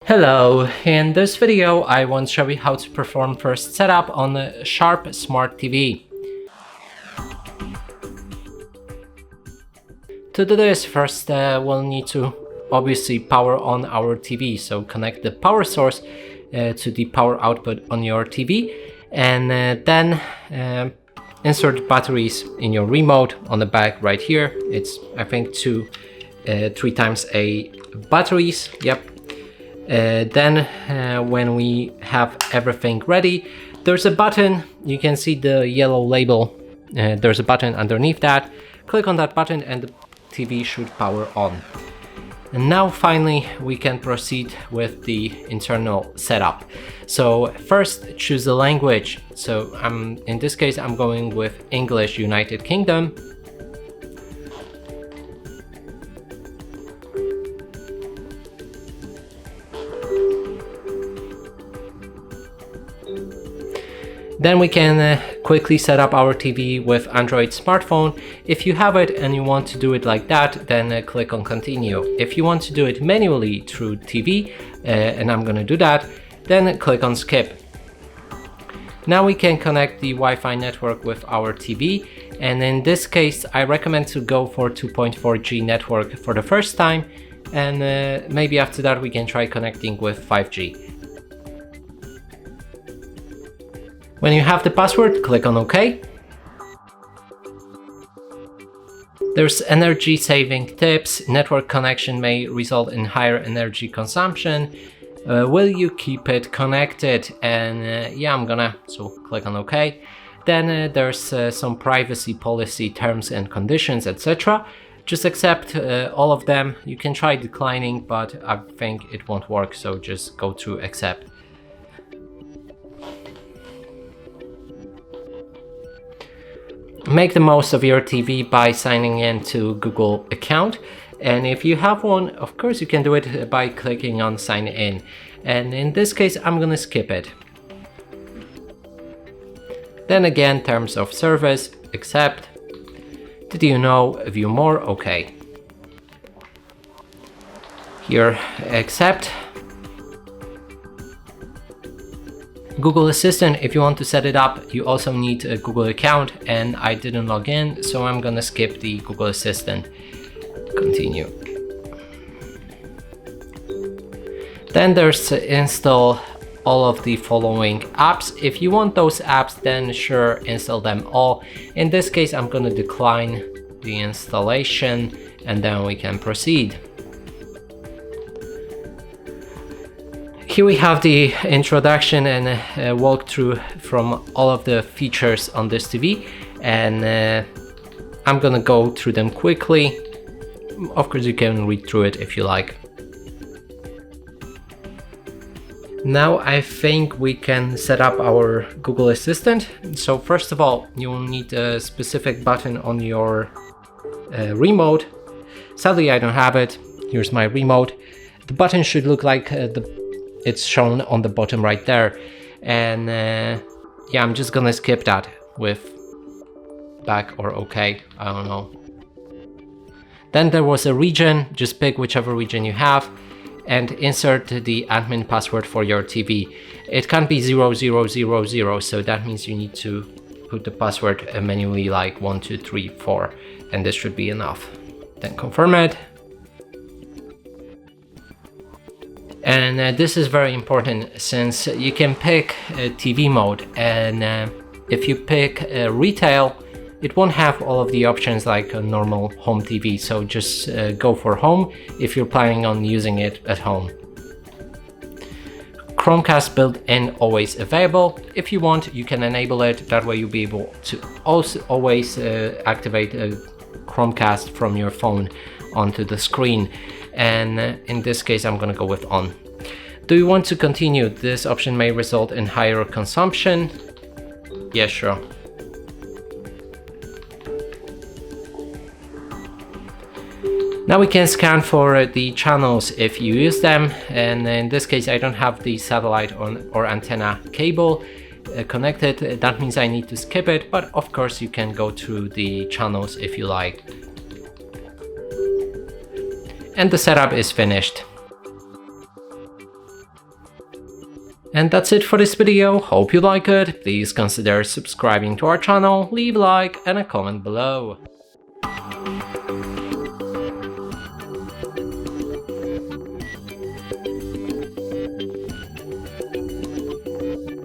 Hello, in this video I want to show you how to perform first setup on a Sharp Smart TV. To do this, first we'll need to obviously power on our TV, so connect the power source to the power output on your TV, and then insert batteries in your remote on the back right here. It's I think 3 times A batteries, yep. Then when we have everything ready, there's a button. You can see the yellow label. There's a button underneath that. Click on that button and the TV should power on. And now finally we can proceed with the internal setup. So first choose the language. So in this case I'm going with English United Kingdom. Then we can quickly set up our TV with Android smartphone. If you have it and you want to do it like that, then click on continue. If you want to do it manually through TV, and I'm gonna do that, then click on skip. Now we can connect the Wi-Fi network with our TV, and in this case I recommend to go for 2.4G network for the first time, and maybe after that we can try connecting with 5G. When you have the password, click on OK. There's energy saving tips. Network connection may result in higher energy consumption. Will you keep it connected? And yeah, I'm gonna, so click on OK. Then there's some privacy policy terms and conditions, etc. Just accept all of them. You can try declining, but I think it won't work, so just go through accept. Make the most of your TV by signing in to Google account, and if you have one, of course you can do it by clicking on sign in, and in this case I'm gonna skip it. Then again, terms of service, accept. Did you know, view more, okay. Here, accept. Google Assistant, if you want to set it up, you also need a Google account, and I didn't log in, so I'm gonna skip the Google Assistant. Continue. Then there's install all of the following apps. If you want those apps, then sure, install them all. In this case, I'm gonna decline the installation, and then we can proceed. Here we have the introduction and walkthrough from all of the features on this TV, and I'm gonna go through them quickly. Of course you can read through it if you like. Now I think we can set up our Google Assistant. So first of all, you will need a specific button on your remote. Sadly I don't have it. Here's my remote. The button should look like it's shown on the bottom right there, and yeah, I'm just gonna skip that with back or OK, I don't know. Then there was a region, just pick whichever region you have and insert the admin password for your TV. It can't be 0000, so that means you need to put the password manually, like 1 2 3 4, and this should be enough. Then confirm it. And this is very important, since you can pick TV mode, and if you pick retail, it won't have all of the options like a normal home TV, so just go for home if you're planning on using it at home. Chromecast built-in always available. If you want, you can enable it, that way you'll be able to also always activate a Chromecast from your phone onto the screen. And in this case I'm gonna go with on. Do you want to continue? This option may result in higher consumption. Yeah, sure. Now we can scan for the channels if you use them, and in this case I don't have the satellite or antenna cable connected. That means I need to skip it, but of course you can go through the channels if you like. And the setup is finished. And that's it for this video. Hope you like it. Please consider subscribing to our channel, leave a like and a comment below.